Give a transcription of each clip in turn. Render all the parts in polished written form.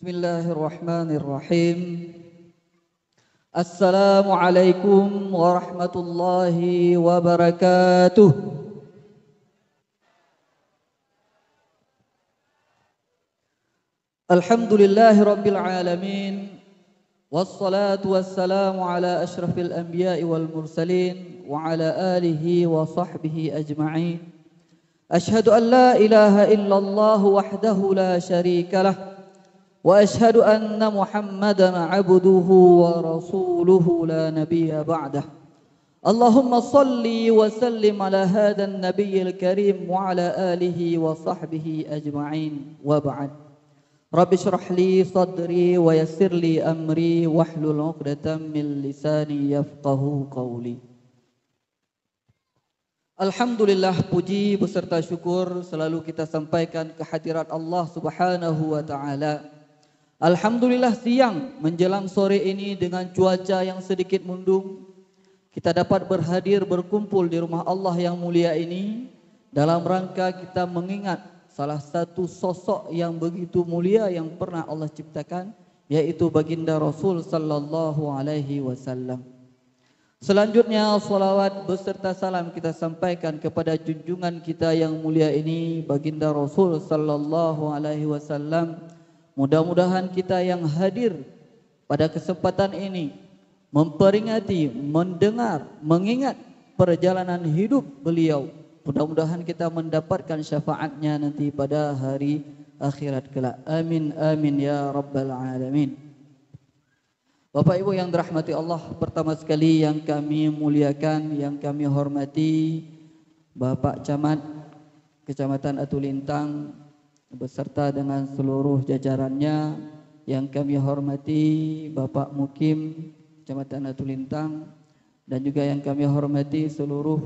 Bismillahirrahmanirrahim. Assalamualaikum warahmatullahi wabarakatuh. Alhamdulillahi rabbil alamin. Wassalatu wassalamu ala ashrafil anbiya'i wal mursalin wa ala alihi wa sahbihi ajma'in. Ashhadu an la ilaha illallah wahdahu la syarika lah. وأشهد أن محمدا عبده ورسوله لا نبي بعده اللهم صل وسلم على هذا النبي الكريم وعلى آله وصحبه أجمعين وبعد رب اشرح لي صدري ويسر لي أمري واحلل عقدة من لساني يفقه قولي. Alhamdulillah, puji beserta syukur selalu kita sampaikan kehadirat Allah Subhanahu wa taala. Alhamdulillah, siang menjelang sore ini dengan cuaca yang sedikit mendung, kita dapat berhadir berkumpul di rumah Allah yang mulia ini dalam rangka kita mengingat salah satu sosok yang begitu mulia yang pernah Allah ciptakan, yaitu baginda Rasul sallallahu alaihi wasallam. Selanjutnya salawat beserta salam kita sampaikan kepada junjungan kita yang mulia ini, baginda Rasul sallallahu alaihi wasallam. Mudah-mudahan kita yang hadir pada kesempatan ini memperingati, mendengar, mengingat perjalanan hidup beliau. Mudah-mudahan kita mendapatkan syafaatnya nanti pada hari akhirat kelak. Amin amin ya rabbal alamin. Bapak Ibu yang dirahmati Allah, pertama sekali yang kami muliakan, yang kami hormati Bapak Camat Kecamatan Atulintang beserta dengan seluruh jajarannya, yang kami hormati Bapak Mukim Kecamatan Atulintang, dan juga yang kami hormati seluruh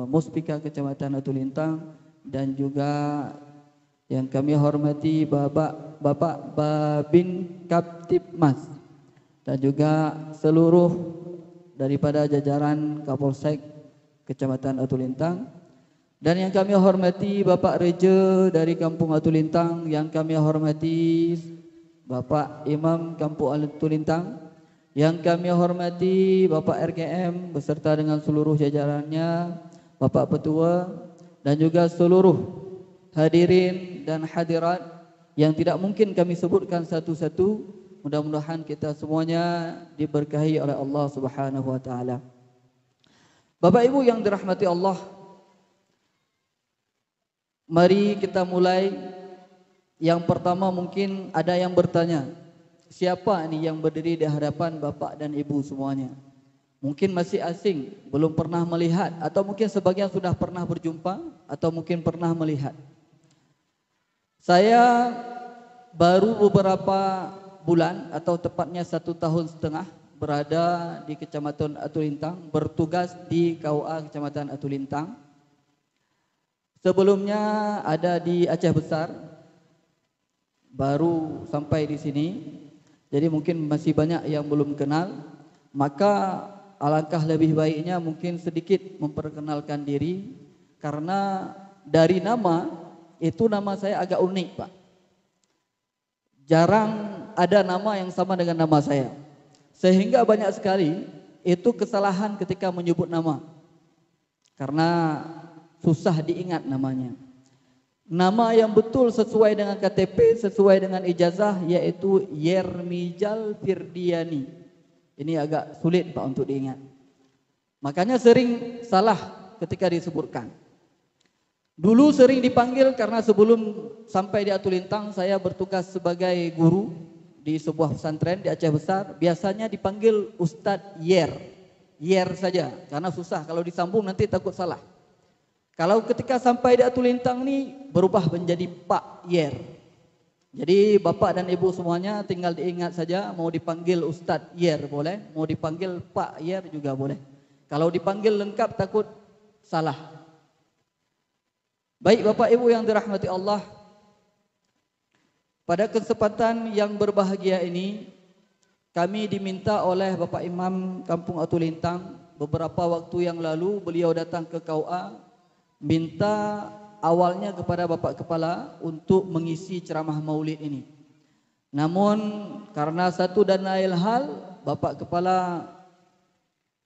Muspika Kecamatan Atulintang, dan juga yang kami hormati Bapak Babin Kaptipmas, dan juga seluruh daripada jajaran Kapolsek Kecamatan Atulintang. Dan yang kami hormati Bapak Reja dari Kampung Atulintang, yang kami hormati Bapak Imam Kampung Atulintang, yang kami hormati Bapak RKM beserta dengan seluruh jajarannya, Bapak Petua, dan juga seluruh hadirin dan hadirat yang tidak mungkin kami sebutkan satu-satu. Mudah-mudahan kita semuanya diberkahi oleh Allah Subhanahu wa taala. Bapak Ibu yang dirahmati Allah, mari kita mulai. Yang pertama, mungkin ada yang bertanya, siapa ini yang berdiri di hadapan Bapak dan Ibu semuanya? Mungkin masih asing, belum pernah melihat, atau mungkin sebagian sudah pernah berjumpa, atau mungkin pernah melihat. Saya baru beberapa bulan, atau tepatnya 1,5 tahun berada di Kecamatan Atulintang, bertugas di KUA Kecamatan Atulintang. Sebelumnya ada di Aceh Besar, baru sampai di sini, jadi mungkin masih banyak yang belum kenal. Maka alangkah lebih baiknya mungkin sedikit memperkenalkan diri, karena dari nama itu, nama saya agak unik Pak. Jarang ada nama yang sama dengan nama saya, sehingga banyak sekali itu kesalahan ketika menyebut nama, karena susah diingat namanya. Nama yang betul sesuai dengan KTP, sesuai dengan ijazah, yaitu Yermijal Firdiani. Ini agak sulit Pak untuk diingat. Makanya sering salah ketika disebutkan. Dulu sering dipanggil karena sebelum sampai di Atulintang saya bertugas sebagai guru di sebuah pesantren di Aceh Besar. Biasanya dipanggil Ustadz Yer. Yer saja, karena susah kalau disambung nanti takut salah. Kalau ketika sampai di Atulintang ini berubah menjadi Pak Yer. Jadi Bapak dan Ibu semuanya tinggal diingat saja, mau dipanggil Ustadz Yer boleh, mau dipanggil Pak Yer juga boleh. Kalau dipanggil lengkap takut salah. Baik Bapak Ibu yang dirahmati Allah, pada kesempatan yang berbahagia ini kami diminta oleh Bapak Imam Kampung Atulintang beberapa waktu yang lalu, beliau datang ke KUA minta awalnya kepada Bapak Kepala untuk mengisi ceramah maulid ini. Namun karena satu dan lain hal Bapak Kepala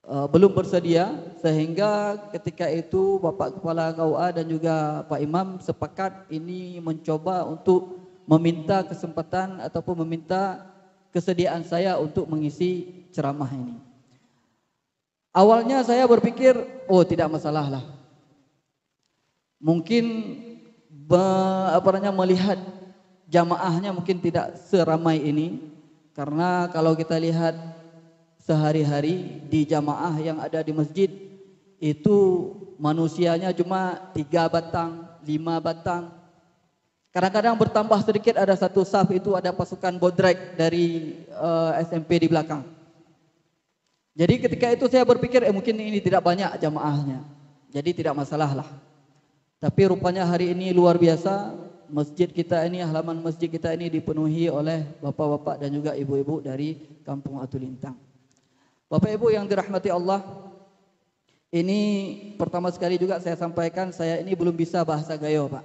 belum bersedia, sehingga ketika itu Bapak Kepala KUA dan juga Pak Imam sepakat ini mencoba untuk meminta kesempatan ataupun meminta kesediaan saya untuk mengisi ceramah ini. Awalnya saya berpikir, oh tidak masalah lah. Mungkin melihat jamaahnya mungkin tidak seramai ini, karena kalau kita lihat sehari-hari di jamaah yang ada di masjid itu manusianya cuma 3 batang, 5 batang. Kadang-kadang bertambah sedikit, ada satu saf itu ada pasukan bodrek dari SMP di belakang. Jadi ketika itu saya berpikir mungkin ini tidak banyak jamaahnya, jadi tidak masalah lah. Tapi rupanya hari ini luar biasa, masjid kita ini, halaman masjid kita ini dipenuhi oleh bapak-bapak dan juga ibu-ibu dari Kampung Atulintang. Bapak Ibu yang dirahmati Allah, ini pertama sekali juga saya sampaikan, saya ini belum bisa bahasa Gayo Pak.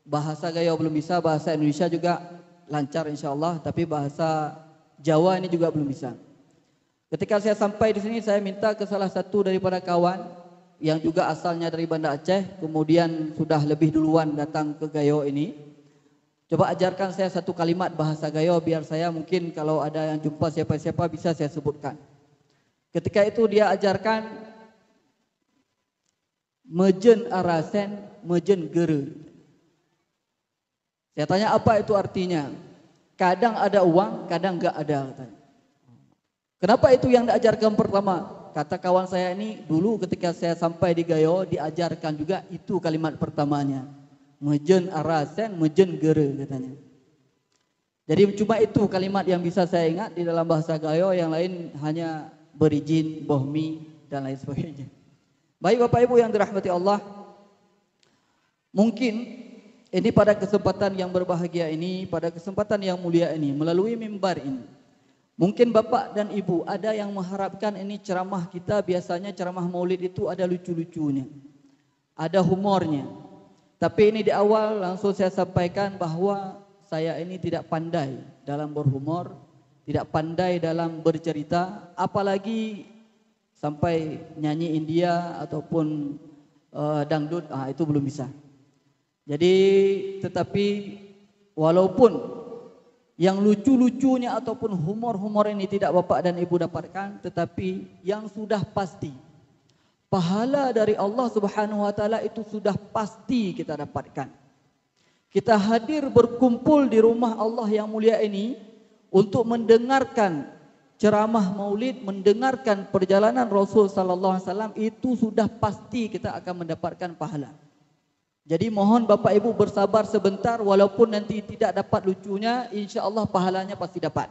Bahasa Gayo belum bisa, bahasa Indonesia juga lancar insya Allah, tapi bahasa Jawa ini juga belum bisa. Ketika saya sampai di sini, saya minta ke salah satu daripada kawan yang juga asalnya dari Banda Aceh, kemudian sudah lebih duluan datang ke Gayo ini. Coba ajarkan saya satu kalimat bahasa Gayo biar saya mungkin kalau ada yang jumpa siapa-siapa bisa saya sebutkan. Ketika itu dia ajarkan mejen arasen, mejen gere. Saya tanya apa itu artinya? Kadang ada uang, kadang enggak ada. Kenapa itu yang diajarkan pertama? Kata kawan saya ini dulu ketika saya sampai di Gayo diajarkan juga itu kalimat pertamanya. Mejen arasen, mejen gere katanya. Jadi cuma itu kalimat yang bisa saya ingat di dalam bahasa Gayo, yang lain hanya berizin, bohmi dan lain sebagainya. Baik Bapak Ibu yang dirahmati Allah, mungkin ini pada kesempatan yang berbahagia ini, pada kesempatan yang mulia ini, melalui mimbar ini, mungkin Bapak dan Ibu ada yang mengharapkan ini ceramah kita, biasanya ceramah maulid itu ada lucu-lucunya, ada humornya. Tapi ini di awal langsung saya sampaikan bahwa saya ini tidak pandai dalam berhumor, tidak pandai dalam bercerita, apalagi sampai nyanyi India ataupun dangdut, itu belum bisa. Jadi tetapi walaupun yang lucu-lucunya ataupun humor-humor ini tidak Bapak dan Ibu dapatkan, tetapi yang sudah pasti pahala dari Allah Subhanahu wa taala itu sudah pasti kita dapatkan. Kita hadir berkumpul di rumah Allah yang mulia ini untuk mendengarkan ceramah maulid, mendengarkan perjalanan Rasul sallallahu alaihi wasallam, itu sudah pasti kita akan mendapatkan pahala. Jadi mohon Bapak Ibu bersabar sebentar, walaupun nanti tidak dapat lucunya, insya Allah pahalanya pasti dapat.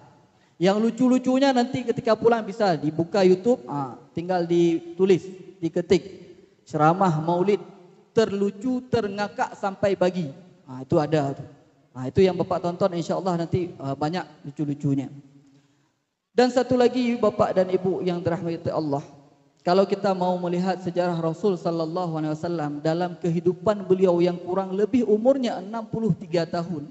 Yang lucu-lucunya nanti ketika pulang bisa dibuka YouTube, tinggal ditulis, diketik ceramah maulid terlucu, terngakak sampai pagi. Itu ada. Itu yang Bapak tonton, insya Allah nanti banyak lucu-lucunya. Dan satu lagi Bapak dan Ibu yang dirahmati Allah, kalau kita mau melihat sejarah Rasul sallallahu alaihi wasallam dalam kehidupan beliau yang kurang lebih umurnya 63 tahun.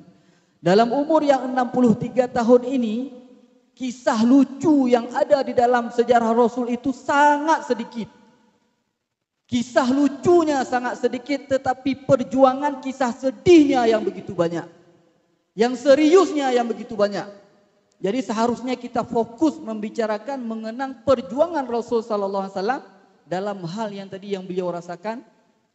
Dalam umur yang 63 tahun ini, kisah lucu yang ada di dalam sejarah Rasul itu sangat sedikit. Kisah lucunya sangat sedikit, tetapi perjuangan kisah sedihnya yang begitu banyak. Yang seriusnya yang begitu banyak. Jadi seharusnya kita fokus membicarakan mengenang perjuangan Rasul sallallahu alaihi wasallam dalam hal yang tadi yang beliau rasakan,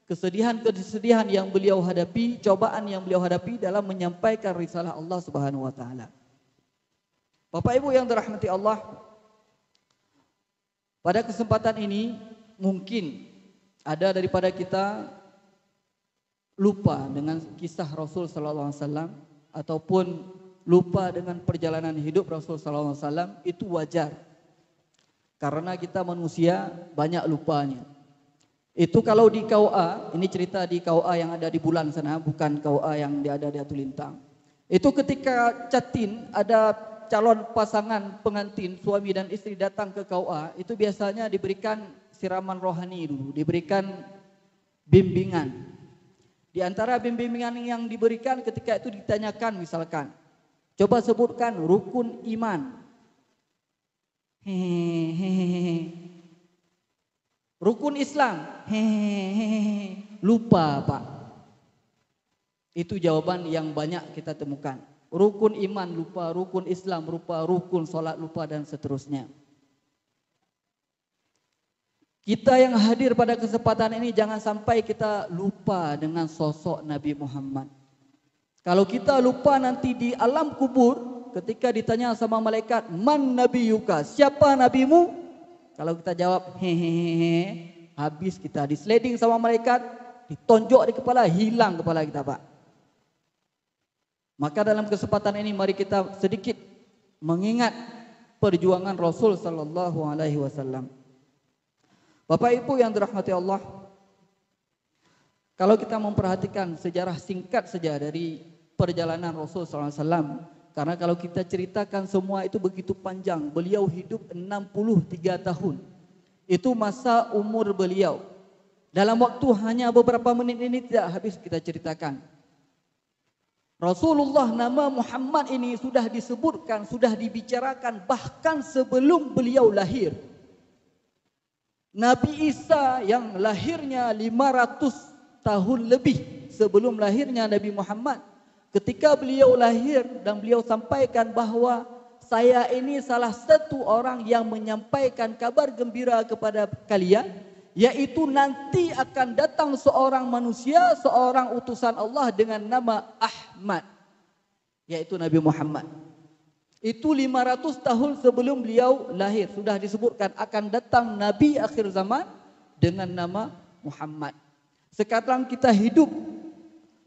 kesedihan-kesedihan yang beliau hadapi, cobaan yang beliau hadapi dalam menyampaikan risalah Allah Subhanahu wa taala. Bapak Ibu yang dirahmati Allah, pada kesempatan ini mungkin ada daripada kita lupa dengan kisah Rasul sallallahu alaihi wasallam ataupun lupa dengan perjalanan hidup Rasul sallallahu alaihi wasallam, itu wajar. Karena kita manusia banyak lupanya. Itu kalau di KUA, ini cerita di KUA yang ada di Bulan sana, bukan KUA yang ada di Atulintang. Itu ketika Catin ada calon pasangan pengantin, suami dan istri datang ke KUA, itu biasanya diberikan siraman rohani dulu, diberikan bimbingan. Di antara bimbingan yang diberikan ketika itu ditanyakan misalkan, Coba sebutkan rukun iman. Hehehe. Rukun Islam. Hehehe. Lupa, Pak. Itu jawaban yang banyak kita temukan. Rukun iman lupa, rukun Islam lupa, rukun sholat lupa, dan seterusnya. Kita yang hadir pada kesempatan ini jangan sampai kita lupa dengan sosok Nabi Muhammad. Kalau kita lupa nanti di alam kubur, ketika ditanya sama malaikat, man nabiyuka, siapa nabimu? Kalau kita jawab hehehe, habis kita disliding sama malaikat, ditonjok di kepala, hilang kepala kita, Pak. Maka dalam kesempatan ini mari kita sedikit mengingat perjuangan Rasul sallallahu alaihi wasallam. Bapak Ibu yang dirahmati Allah, kalau kita memperhatikan sejarah singkat saja dari perjalanan Rasul sallallahu alaihi wasallam, karena kalau kita ceritakan semua itu begitu panjang. Beliau hidup 63 tahun. Itu masa umur beliau. Dalam waktu hanya beberapa menit ini tidak habis kita ceritakan. Rasulullah nama Muhammad ini sudah disebutkan, sudah dibicarakan bahkan sebelum beliau lahir. Nabi Isa yang lahirnya 500 tahun lebih sebelum lahirnya Nabi Muhammad. Ketika beliau lahir dan beliau sampaikan bahwa saya ini salah satu orang yang menyampaikan kabar gembira kepada kalian, yaitu nanti akan datang seorang manusia, seorang utusan Allah dengan nama Ahmad, yaitu Nabi Muhammad. Itu 500 tahun sebelum beliau lahir sudah disebutkan akan datang Nabi akhir zaman dengan nama Muhammad. Sekarang kita hidup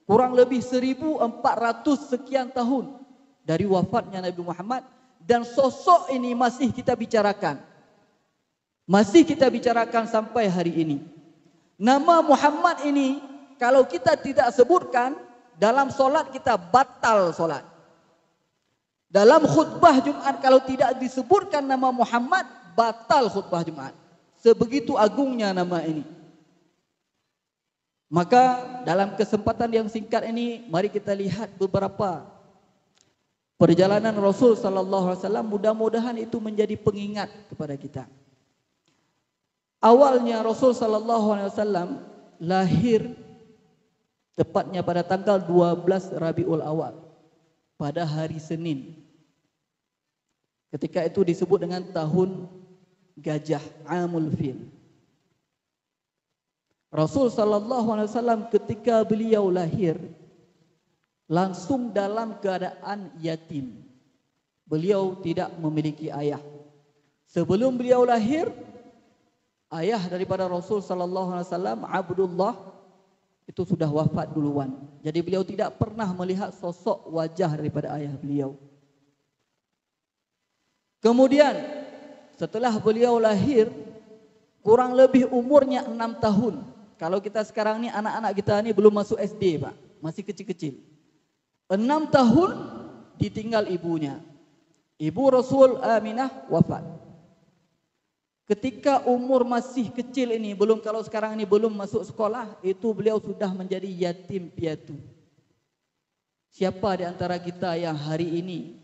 kurang lebih 1400 sekian tahun dari wafatnya Nabi Muhammad, dan sosok ini masih kita bicarakan. Masih kita bicarakan sampai hari ini. Nama Muhammad ini kalau kita tidak sebutkan dalam solat kita batal solat. Dalam khutbah Jumat kalau tidak disebutkan nama Muhammad batal khutbah Jumat. Sebegitu agungnya nama ini. Maka dalam kesempatan yang singkat ini mari kita lihat beberapa perjalanan Rasul sallallahu alaihi wasallam, mudah-mudahan itu menjadi pengingat kepada kita. Awalnya Rasul sallallahu alaihi wasallam lahir tepatnya pada tanggal 12 Rabiul Awal pada hari Senin. Ketika itu disebut dengan tahun gajah, Amul Fil. Rasul sallallahu alaihi wasallam ketika beliau lahir langsung dalam keadaan yatim. Beliau tidak memiliki ayah. Sebelum beliau lahir, ayah daripada Rasul sallallahu alaihi wasallam, Abdullah, itu sudah wafat duluan. Jadi beliau tidak pernah melihat sosok wajah daripada ayah beliau. Kemudian setelah beliau lahir, kurang lebih umurnya 6 tahun. Kalau kita sekarang ni anak-anak kita ni belum masuk SD, Pak, masih kecil-kecil. 6 tahun ditinggal ibunya. Ibu Rasul Aminah wafat. Ketika umur masih kecil ini, belum, kalau sekarang ini belum masuk sekolah, itu beliau sudah menjadi yatim piatu. Siapa di antara kita yang hari ini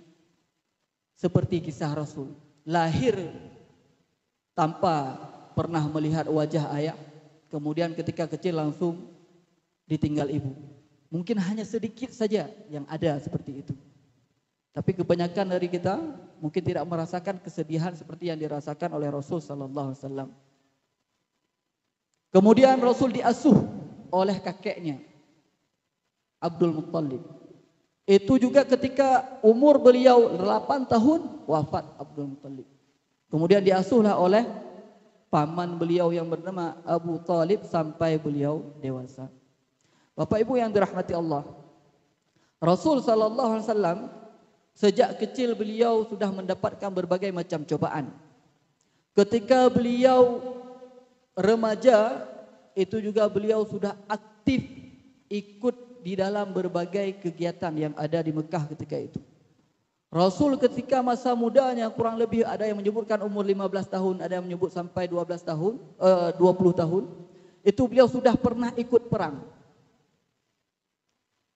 seperti kisah Rasul, lahir tanpa pernah melihat wajah ayah, kemudian ketika kecil langsung ditinggal ibu? Mungkin hanya sedikit saja yang ada seperti itu. Tapi kebanyakan dari kita mungkin tidak merasakan kesedihan seperti yang dirasakan oleh Rasul sallallahu alaihi wasallam. Kemudian Rasul diasuh oleh kakeknya Abdul Muttalib. Itu juga ketika umur beliau 8 tahun wafat Abdul Muttalib. Kemudian diasuhlah oleh paman beliau yang bernama Abu Talib sampai beliau dewasa. Bapak Ibu yang dirahmati Allah, Rasul sallallahu alaihi wasallam sejak kecil beliau sudah mendapatkan berbagai macam cobaan. Ketika beliau remaja, itu juga beliau sudah aktif ikut di dalam berbagai kegiatan yang ada di Mekah ketika itu. Rasul ketika masa mudanya kurang lebih ada yang menyebutkan umur 15 tahun, ada yang menyebut sampai 12 tahun, 20 tahun. Itu beliau sudah pernah ikut perang.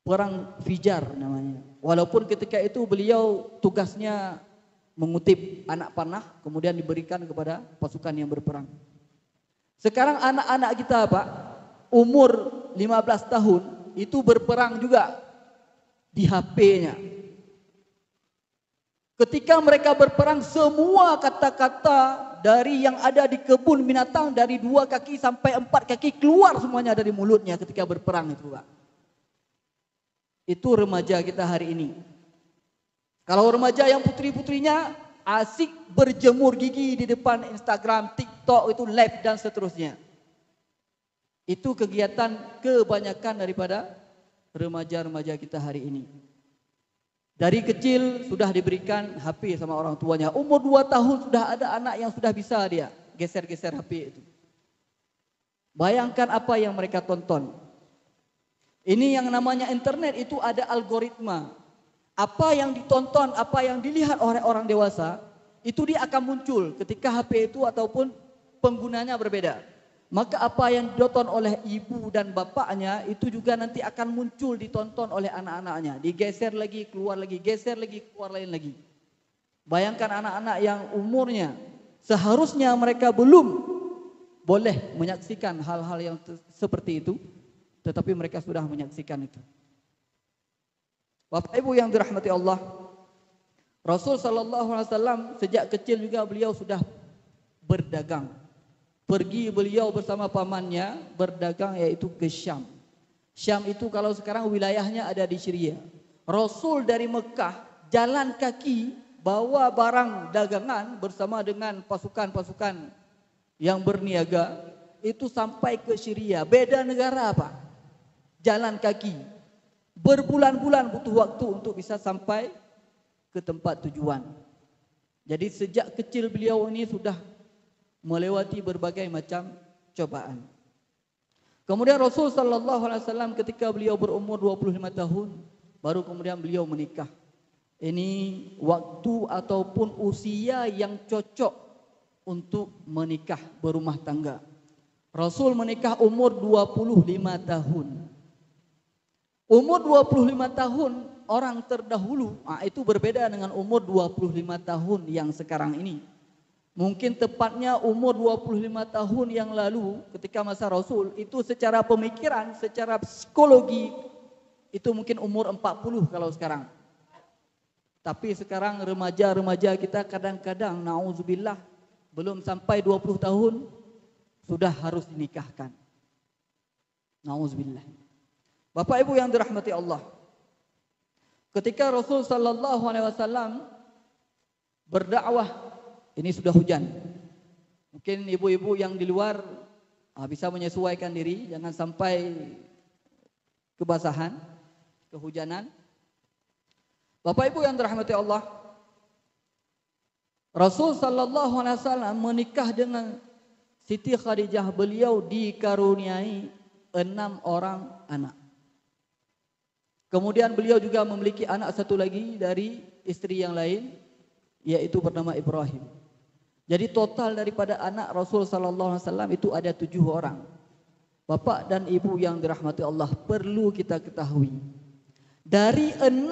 perang Fijar namanya. Walaupun ketika itu beliau tugasnya mengutip anak panah, kemudian diberikan kepada pasukan yang berperang. Sekarang anak-anak kita Pak, umur 15 tahun itu berperang juga di HP-nya. Ketika mereka berperang, semua kata-kata dari yang ada di kebun binatang dari 2 kaki sampai 4 kaki keluar semuanya dari mulutnya ketika berperang itu Pak. Itu remaja kita hari ini. Kalau remaja yang putri-putrinya asik berjemur gigi di depan Instagram, TikTok, itu live dan seterusnya. Itu kegiatan kebanyakan daripada remaja-remaja kita hari ini. Dari kecil sudah diberikan HP sama orang tuanya. Umur 2 tahun sudah ada anak yang sudah bisa dia geser-geser HP itu. Bayangkan apa yang mereka tonton. Ini yang namanya internet itu ada algoritma. Apa yang ditonton, apa yang dilihat oleh orang dewasa, itu dia akan muncul ketika HP itu ataupun penggunanya berbeda. Maka apa yang ditonton oleh ibu dan bapaknya itu juga nanti akan muncul ditonton oleh anak-anaknya. Digeser lagi, keluar lagi, geser lagi, keluar lain lagi. Bayangkan anak-anak yang umurnya seharusnya mereka belum boleh menyaksikan hal-hal yang seperti itu, tetapi mereka sudah menyaksikan itu. Bapak Ibu yang dirahmati Allah, Rasul sallallahu alaihi wasallam sejak kecil juga beliau sudah berdagang. Pergi beliau bersama pamannya berdagang yaitu ke Syam. Syam itu kalau sekarang wilayahnya ada di Syria. Rasul dari Mekah jalan kaki bawa barang dagangan bersama dengan pasukan-pasukan yang berniaga itu sampai ke Syria. Beda negara Pak. Jalan kaki. Berbulan-bulan butuh waktu untuk bisa sampai ke tempat tujuan. Jadi sejak kecil beliau ini sudah melewati berbagai macam cobaan. Kemudian Rasul sallallahu alaihi wasallam ketika beliau berumur 25 tahun baru kemudian beliau menikah. Ini waktu ataupun usia yang cocok untuk menikah berumah tangga. Rasul menikah umur 25 tahun. Umur 25 tahun orang terdahulu itu berbeda dengan umur 25 tahun yang sekarang ini. Mungkin tepatnya umur 25 tahun yang lalu ketika masa Rasul itu secara pemikiran, secara psikologi itu mungkin umur 40 kalau sekarang. Tapi sekarang remaja-remaja kita kadang-kadang na'udzubillah belum sampai 20 tahun sudah harus dinikahkan. Na'udzubillah. Bapak Ibu yang dirahmati Allah. Ketika Rasul sallallahu alaihi wasallam berdakwah, ini sudah hujan. Mungkin ibu-ibu yang di luar bisa menyesuaikan diri, jangan sampai kebasahan, kehujanan. Bapak Ibu yang dirahmati Allah, Rasul sallallahu alaihi wasallam menikah dengan Siti Khadijah. Beliau dikaruniai 6 orang anak. Kemudian beliau juga memiliki anak satu lagi dari istri yang lain, yaitu bernama Ibrahim. Jadi total daripada anak Rasul sallallahu alaihi wasallam itu ada 7 orang. Bapak dan Ibu yang dirahmati Allah, perlu kita ketahui. Dari 6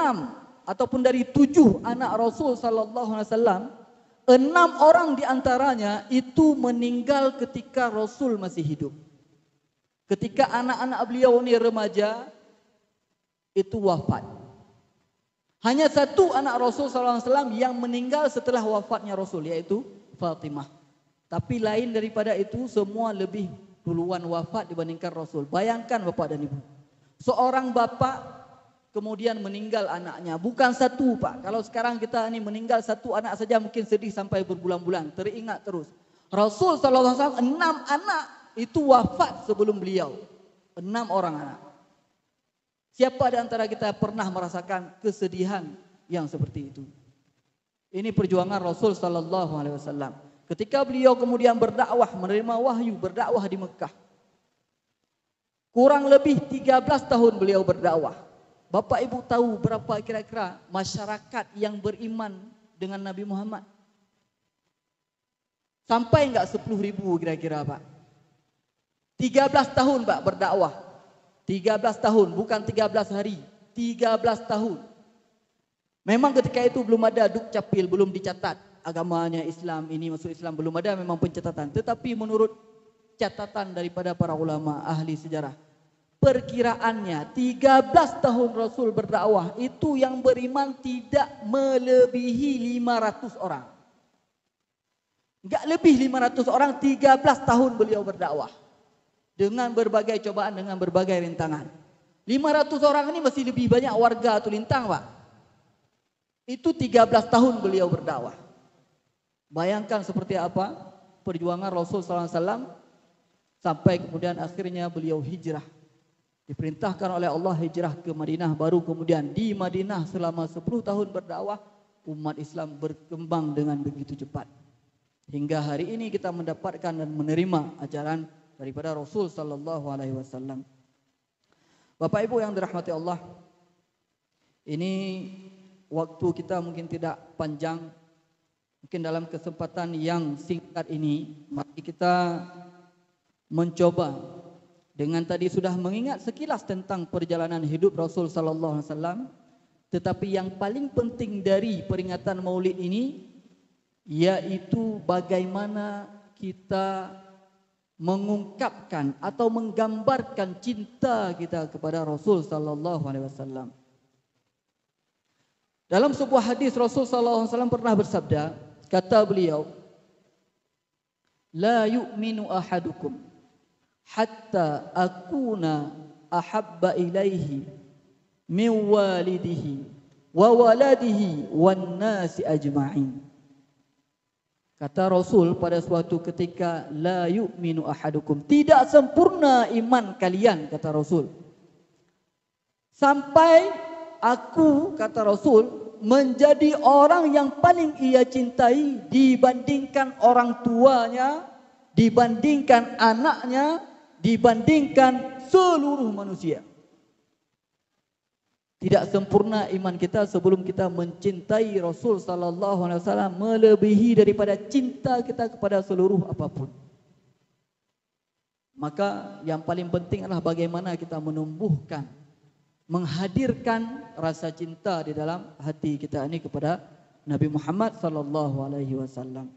ataupun dari 7 anak Rasul sallallahu alaihi wasallam, 6 orang diantaranya itu meninggal ketika Rasul masih hidup. Ketika anak-anak beliau ini remaja, itu wafat. Hanya 1 anak Rasul SAW yang meninggal setelah wafatnya Rasul, yaitu Fatimah. Tapi lain daripada itu semua lebih duluan wafat dibandingkan Rasul. Bayangkan Bapak dan Ibu, seorang bapak kemudian meninggal anaknya. Bukan 1 Pak. Kalau sekarang kita ini meninggal 1 anak saja mungkin sedih sampai berbulan-bulan. Teringat terus. Rasul SAW 6 anak itu wafat sebelum beliau. 6 orang anak. Siapa di antara kita pernah merasakan kesedihan yang seperti itu? Ini perjuangan Rasul sallallahu alaihi wasallam. Ketika beliau kemudian berdakwah, menerima wahyu, berdakwah di Mekah. Kurang lebih 13 tahun beliau berdakwah. Bapak Ibu tahu berapa kira-kira masyarakat yang beriman dengan Nabi Muhammad? Sampai enggak 10.000 kira-kira Pak? 13 tahun Pak berdakwah. 13 tahun, bukan 13 hari. 13 tahun. Memang ketika itu belum ada Dukcapil, belum dicatat agamanya Islam, ini masuk Islam, belum ada memang pencatatan. Tetapi menurut catatan daripada para ulama ahli sejarah, perkiraannya 13 tahun Rasul berdakwah, itu yang beriman tidak melebihi 500 orang. Enggak lebih 500 orang, 13 tahun beliau berdakwah. Dengan berbagai cobaan, dengan berbagai rintangan. 500 orang ini masih lebih banyak warga Tulintang, Pak. Itu 13 tahun beliau berdakwah. Bayangkan seperti apa perjuangan Rasul SAW sampai kemudian akhirnya beliau hijrah. Diperintahkan oleh Allah hijrah ke Madinah, baru kemudian di Madinah selama 10 tahun berdakwah, umat Islam berkembang dengan begitu cepat. Hingga hari ini kita mendapatkan dan menerima ajaran daripada Rasul SAW. Bapak Ibu yang dirahmati Allah, ini waktu kita mungkin tidak panjang, mungkin dalam kesempatan yang singkat ini, mari kita mencoba dengan tadi sudah mengingat sekilas tentang perjalanan hidup Rasul Sallallahu Alaihi Wasallam, tetapi yang paling penting dari peringatan Maulid ini, yaitu bagaimana kita mengungkapkan atau menggambarkan cinta kita kepada Rasul Sallallahu Alaihi Wasallam. Dalam sebuah hadis Rasul sallallahu alaihi wasallam pernah bersabda, kata beliau, "La yu'minu ahadukum hatta akuna ahabba ilaihi min walidihi wa waladihi wan nasi ajma'in." Kata Rasul pada suatu ketika, "La yu'minu ahadukum," tidak sempurna iman kalian, kata Rasul. Sampai aku, kata Rasul, menjadi orang yang paling ia cintai dibandingkan orang tuanya, dibandingkan anaknya, dibandingkan seluruh manusia. Tidak sempurna iman kita sebelum kita mencintai Rasul sallallahu alaihi wasallam melebihi daripada cinta kita kepada seluruh apapun. Maka yang paling penting adalah bagaimana kita menumbuhkan, menghadirkan rasa cinta di dalam hati kita ini kepada Nabi Muhammad sallallahu alaihi wasallam.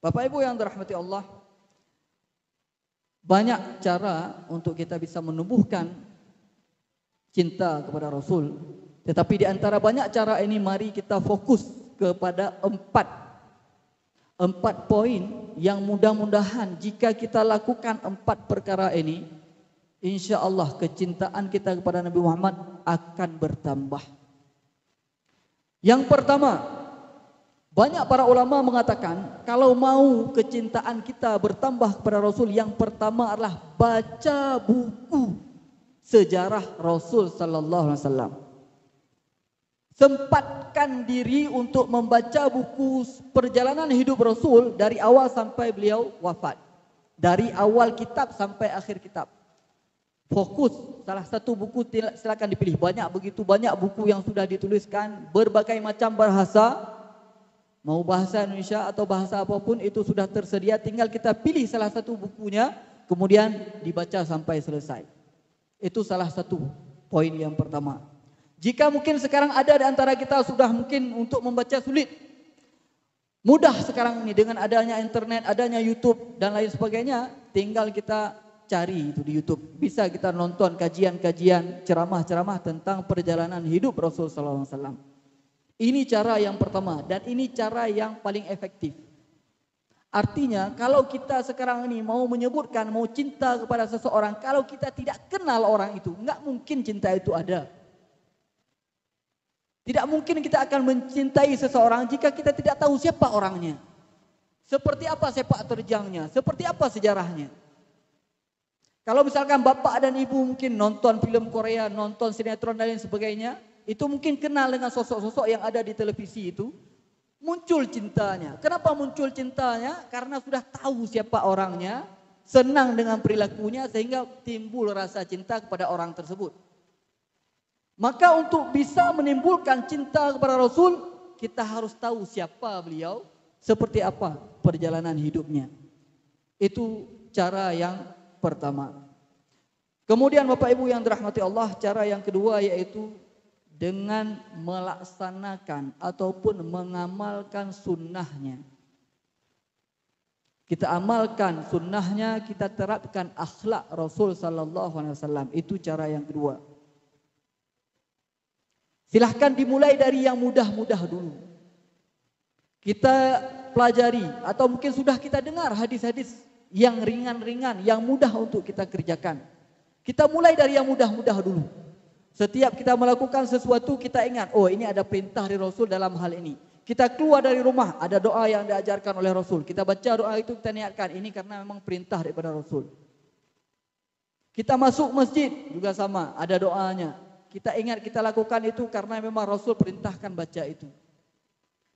Bapak Ibu yang dirahmati Allah, banyak cara untuk kita bisa menumbuhkan cinta kepada Rasul. Tetapi di antara banyak cara ini, mari kita fokus kepada empat poin yang mudah-mudahan jika kita lakukan 4 perkara ini, insya Allah kecintaan kita kepada Nabi Muhammad akan bertambah. Yang pertama, banyak para ulama mengatakan kalau mau kecintaan kita bertambah kepada Rasul, yang pertama adalah baca buku sejarah Rasul sallallahu alaihi wasallam. Sempatkan diri untuk membaca buku perjalanan hidup Rasul dari awal sampai beliau wafat. Dari awal kitab sampai akhir kitab. Fokus salah satu buku, silakan dipilih. Begitu banyak buku yang sudah dituliskan berbagai macam bahasa, mau bahasa Indonesia atau bahasa apapun itu sudah tersedia, tinggal kita pilih salah satu bukunya kemudian dibaca sampai selesai. Itu salah satu poin yang pertama. Jika mungkin sekarang ada di antara kita sudah mungkin untuk membaca sulit, mudah sekarang ini dengan adanya internet, adanya YouTube dan lain sebagainya, tinggal kita cari itu di YouTube. Bisa kita nonton kajian-kajian, ceramah-ceramah tentang perjalanan hidup Rasul sallallahu alaihi wasallam. Ini cara yang pertama dan ini cara yang paling efektif. Artinya kalau kita sekarang ini mau menyebutkan, mau cinta kepada seseorang, kalau kita tidak kenal orang itu, enggak mungkin cinta itu ada. Tidak mungkin kita akan mencintai seseorang jika kita tidak tahu siapa orangnya. Seperti apa sepak terjangnya, seperti apa sejarahnya. Kalau misalkan bapak dan ibu mungkin nonton film Korea, nonton sinetron dan lain sebagainya, itu mungkin kenal dengan sosok-sosok yang ada di televisi itu, muncul cintanya. Kenapa muncul cintanya? Karena sudah tahu siapa orangnya, senang dengan perilakunya sehingga timbul rasa cinta kepada orang tersebut. Maka untuk bisa menimbulkan cinta kepada Rasul, kita harus tahu siapa beliau, seperti apa perjalanan hidupnya. Itu cara yang pertama. Kemudian Bapak Ibu yang dirahmati Allah, cara yang kedua yaitu dengan melaksanakan ataupun mengamalkan sunnahnya. Kita amalkan sunnahnya, kita terapkan akhlak Rasul sallallahu alaihi wasallam. Itu cara yang kedua. Silahkan dimulai dari yang mudah-mudah dulu. Kita pelajari atau mungkin sudah kita dengar hadis-hadis yang ringan-ringan, yang mudah untuk kita kerjakan. Kita mulai dari yang mudah-mudah dulu. Setiap kita melakukan sesuatu kita ingat, oh ini ada perintah dari Rasul dalam hal ini. Kita keluar dari rumah, ada doa yang diajarkan oleh Rasul. Kita baca doa itu, kita niatkan ini karena memang perintah daripada Rasul. Kita masuk masjid juga sama, ada doanya. Kita ingat kita lakukan itu karena memang Rasul perintahkan baca itu.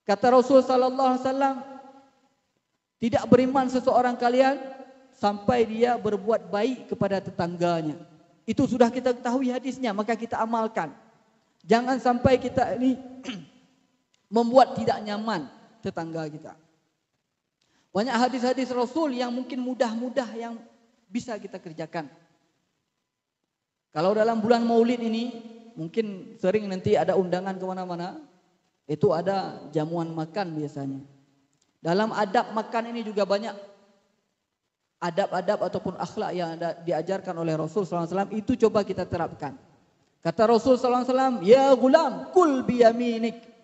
Kata Rasul sallallahu alaihi wasallam, tidak beriman seseorang kalian sampai dia berbuat baik kepada tetangganya. Itu sudah kita ketahui hadisnya, maka kita amalkan. Jangan sampai kita ini membuat tidak nyaman tetangga kita. Banyak hadis-hadis Rasul yang mungkin mudah-mudah yang bisa kita kerjakan. Kalau dalam bulan Maulid ini, mungkin sering nanti ada undangan kemana-mana, itu ada jamuan makan biasanya. Dalam adab makan ini juga banyak adab-adab ataupun akhlak yang diajarkan oleh Rasul SAW, itu coba kita terapkan. Kata Rasul SAW, ya gulam, kul biyaminik.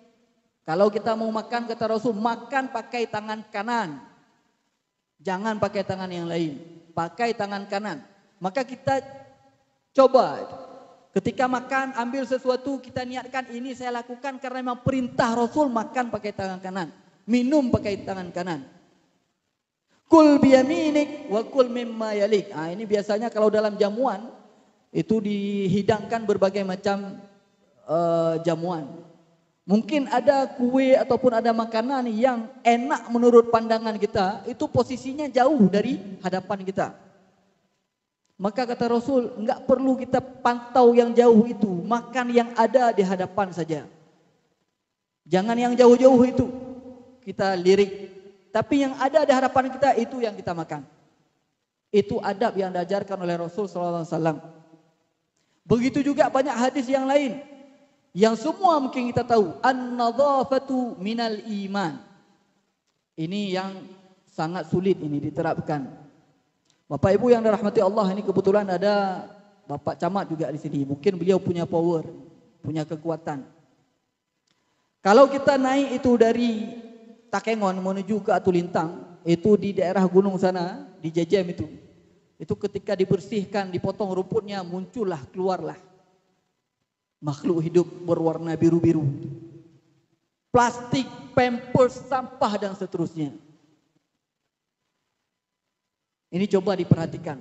Kalau kita mau makan, kata Rasul, makan pakai tangan kanan. Jangan pakai tangan yang lain. Pakai tangan kanan. Maka kita coba, ketika makan, ambil sesuatu, kita niatkan ini saya lakukan karena memang perintah Rasul makan pakai tangan kanan. Minum pakai tangan kanan. Kul biyaminik wa kul mimma yalik. Ini biasanya kalau dalam jamuan, itu dihidangkan berbagai macam jamuan. Mungkin ada kue ataupun ada makanan yang enak menurut pandangan kita, itu posisinya jauh dari hadapan kita. Maka kata Rasul, enggak perlu kita pantau yang jauh itu, makan yang ada di hadapan saja. Jangan yang jauh-jauh itu kita lirik, tapi yang ada di hadapan kita itu yang kita makan. Itu adab yang diajarkan oleh Rasul SAW. Begitu juga banyak hadis yang lain yang semua mungkin kita tahu, an-nadhafatu minal iman. Ini yang sangat sulit ini diterapkan. Bapak Ibu yang dirahmati Allah, ini kebetulan ada Bapak Camat juga di sini. Mungkin beliau punya power, punya kekuatan. Kalau kita naik itu dari Takengon menuju ke Atulintang, itu di daerah gunung sana, di Jejem itu. Itu ketika dibersihkan, dipotong rumputnya, muncullah, keluarlah makhluk hidup berwarna biru-biru. Plastik, pampers, sampah dan seterusnya. Ini coba diperhatikan.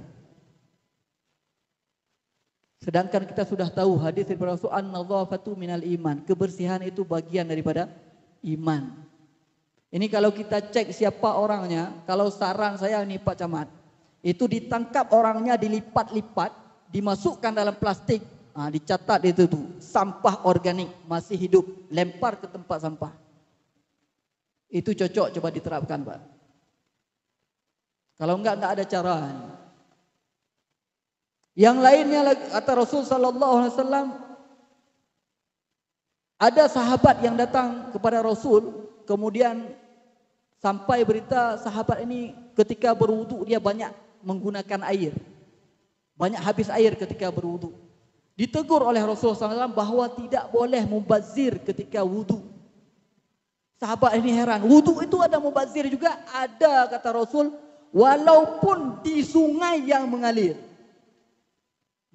Sedangkan kita sudah tahu hadis dari Rasul, an-nadhafatu minal iman. Kebersihan itu bagian daripada iman. Ini kalau kita cek siapa orangnya, kalau saran saya nih Pak Camat, itu ditangkap orangnya, dilipat-lipat, dimasukkan dalam plastik. Dicatat itu tuh, sampah organik masih hidup, lempar ke tempat sampah. Itu cocok coba diterapkan Pak. Kalau enggak ada cara. Yang lainnya kata Rasul sallallahu alaihi wasallam, ada sahabat yang datang kepada Rasul, kemudian sampai berita sahabat ini ketika berwudu dia banyak menggunakan air. Banyak habis air ketika berwudu. Ditegur oleh Rasulullah SAW bahwa tidak boleh mubazir ketika wudu. Sahabat ini heran, wudu itu ada mubazir juga? Ada, kata Rasul, walaupun di sungai yang mengalir.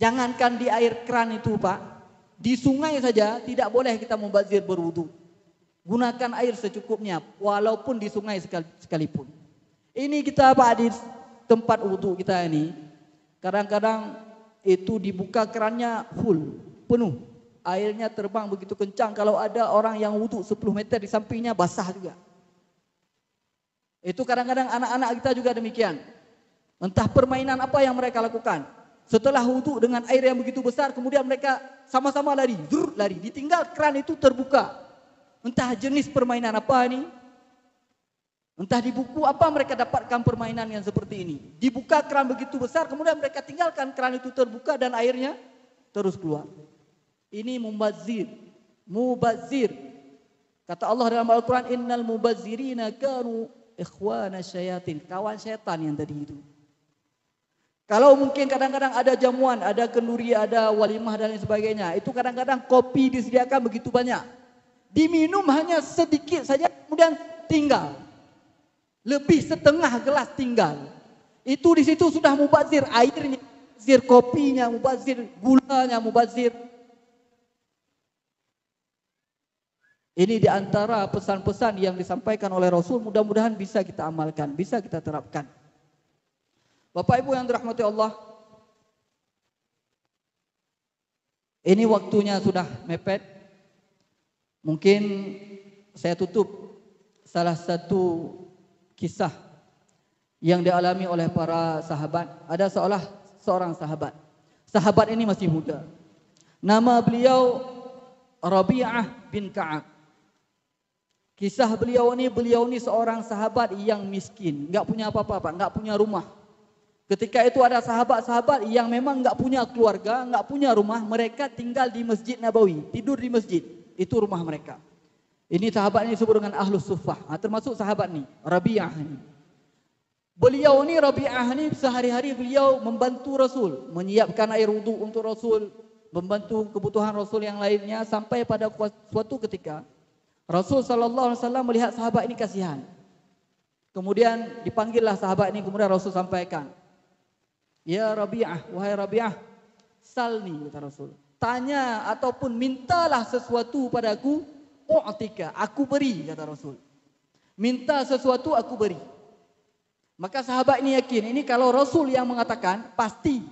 Jangankan di air keran itu Pak, di sungai saja tidak boleh kita mubazir berwudu. Gunakan air secukupnya, walaupun di sungai sekalipun. Ini kita Pak di tempat wudu kita ini, kadang-kadang itu dibuka kerannya full, penuh. Airnya terbang begitu kencang, kalau ada orang yang wudu 10 meter di sampingnya basah juga. Itu kadang-kadang anak-anak kita juga demikian. Entah permainan apa yang mereka lakukan. Setelah wudu dengan air yang begitu besar, kemudian mereka sama-sama lari, lari. Ditinggal keran itu terbuka. Entah jenis permainan apa ini. Entah di buku apa mereka dapatkan permainan yang seperti ini. Dibuka keran begitu besar, kemudian mereka tinggalkan keran itu terbuka dan airnya terus keluar. Ini mubazir. Mubazir. Kata Allah dalam Al-Quran, innal mubazirina kanu ikhwana syayatin. Kawan syaitan yang tadi itu. Kalau mungkin kadang-kadang ada jamuan, ada kenduri, ada walimah dan lain sebagainya. Itu kadang-kadang kopi disediakan begitu banyak. Diminum hanya sedikit saja, kemudian tinggal. Lebih setengah gelas tinggal. Itu di situ sudah mubazir. Airnya mubazir, kopinya mubazir, gulanya mubazir. Ini di antara pesan-pesan yang disampaikan oleh Rasul, mudah-mudahan bisa kita amalkan, bisa kita terapkan. Bapak Ibu yang dirahmati Allah, ini waktunya sudah mepet. Mungkin saya tutup salah satu kisah yang dialami oleh para sahabat. Ada seorang sahabat. Sahabat ini masih muda. Nama beliau Rabi'ah bin Ka'ab. Kisah beliau ini seorang sahabat yang miskin, enggak punya apa-apa, enggak punya rumah. Ketika itu ada sahabat-sahabat yang memang enggak punya keluarga, enggak punya rumah, mereka tinggal di Masjid Nabawi, tidur di masjid. Itu rumah mereka. Ini sahabat ini disebut dengan Ahlus Suffah. Termasuk sahabat ini, Rabi'ah ini. Beliau ini Rabi'ah ini sehari-hari beliau membantu Rasul, menyiapkan air wudu untuk Rasul, membantu kebutuhan Rasul yang lainnya sampai pada suatu ketika Rasul sallallahu alaihi wasallam melihat sahabat ini kasihan. Kemudian dipanggillah sahabat ini, kemudian Rasul sampaikan, "Ya Rabi'ah, wahai Rabi'ah, salni," kata Rasul. "Tanya ataupun mintalah sesuatu padaku, u'tika, aku beri," kata Rasul. Minta sesuatu aku beri. Maka sahabat ini yakin, ini kalau Rasul yang mengatakan, pasti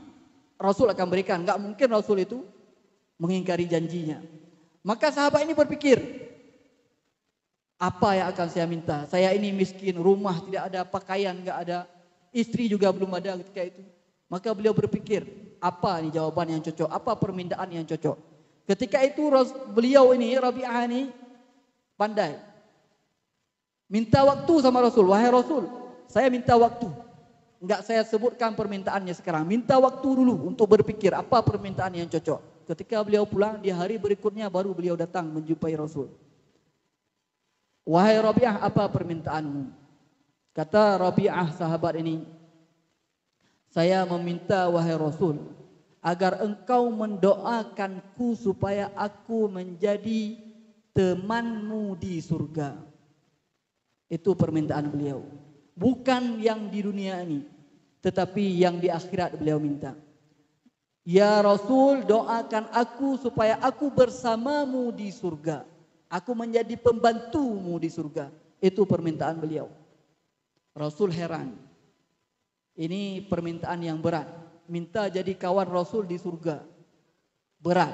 Rasul akan berikan. Enggak mungkin Rasul itu mengingkari janjinya. Maka sahabat ini berpikir, apa yang akan saya minta? Saya ini miskin, rumah tidak ada, pakaian enggak ada, istri juga belum ada ketika itu. Maka beliau berpikir, apa ini jawaban yang cocok? Apa permintaan yang cocok? Ketika itu beliau ini, Rabi'ah ini pandai. Minta waktu sama Rasul. Wahai Rasul, saya minta waktu. Enggak saya sebutkan permintaannya sekarang. Minta waktu dulu untuk berpikir apa permintaan yang cocok. Ketika beliau pulang, di hari berikutnya baru beliau datang menjumpai Rasul. Wahai Rabi'ah, apa permintaanmu? Kata Rabi'ah sahabat ini, saya meminta wahai Rasul, agar engkau mendoakanku supaya aku menjadi temanmu di surga. Itu permintaan beliau. Bukan yang di dunia ini, tetapi yang di akhirat beliau minta. Ya Rasul, doakan aku supaya aku bersamamu di surga. Aku menjadi pembantumu di surga. Itu permintaan beliau. Rasul heran. Ini permintaan yang berat. Minta jadi kawan Rasul di surga. Berat.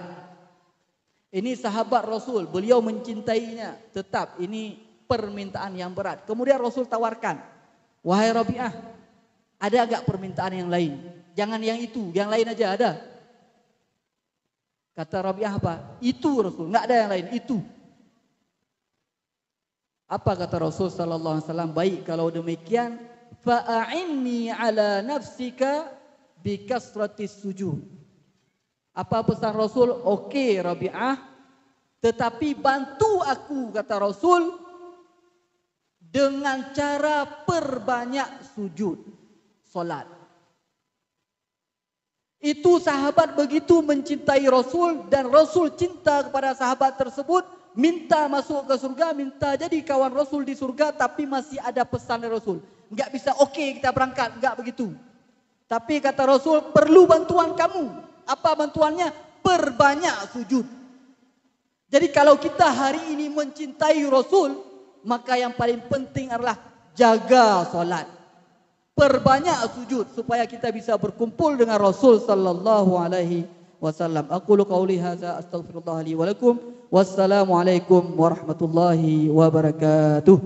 Ini sahabat Rasul. Beliau mencintainya. Tetap ini permintaan yang berat. Kemudian Rasul tawarkan. Wahai Rabi'ah, ada agak permintaan yang lain? Jangan yang itu, yang lain aja ada. Kata Rabi'ah apa? Itu Rasul, enggak ada yang lain, itu. Apa kata Rasul sallallahu alaihi wasallam? Baik kalau demikian, fa'inni ala nafsika bikasratis sujud. Apa pesan Rasul? Okey Rabi'ah, tetapi bantu aku, kata Rasul, dengan cara perbanyak sujud, solat. Itu sahabat begitu mencintai Rasul dan Rasul cinta kepada sahabat tersebut, minta masuk ke surga, minta jadi kawan Rasul di surga, tapi masih ada pesan dari Rasul. Enggak bisa okey kita berangkat, enggak begitu. Tapi kata Rasul, perlu bantuan kamu. Apa bantuannya? Perbanyak sujud. Jadi kalau kita hari ini mencintai Rasul, maka yang paling penting adalah jaga solat. Perbanyak sujud supaya kita bisa berkumpul dengan Rasul sallallahu alaihi wasallam. Aqulu qauli hadza astaghfirullah li wa lakum. Wassalamualaikum warahmatullahi wabarakatuh.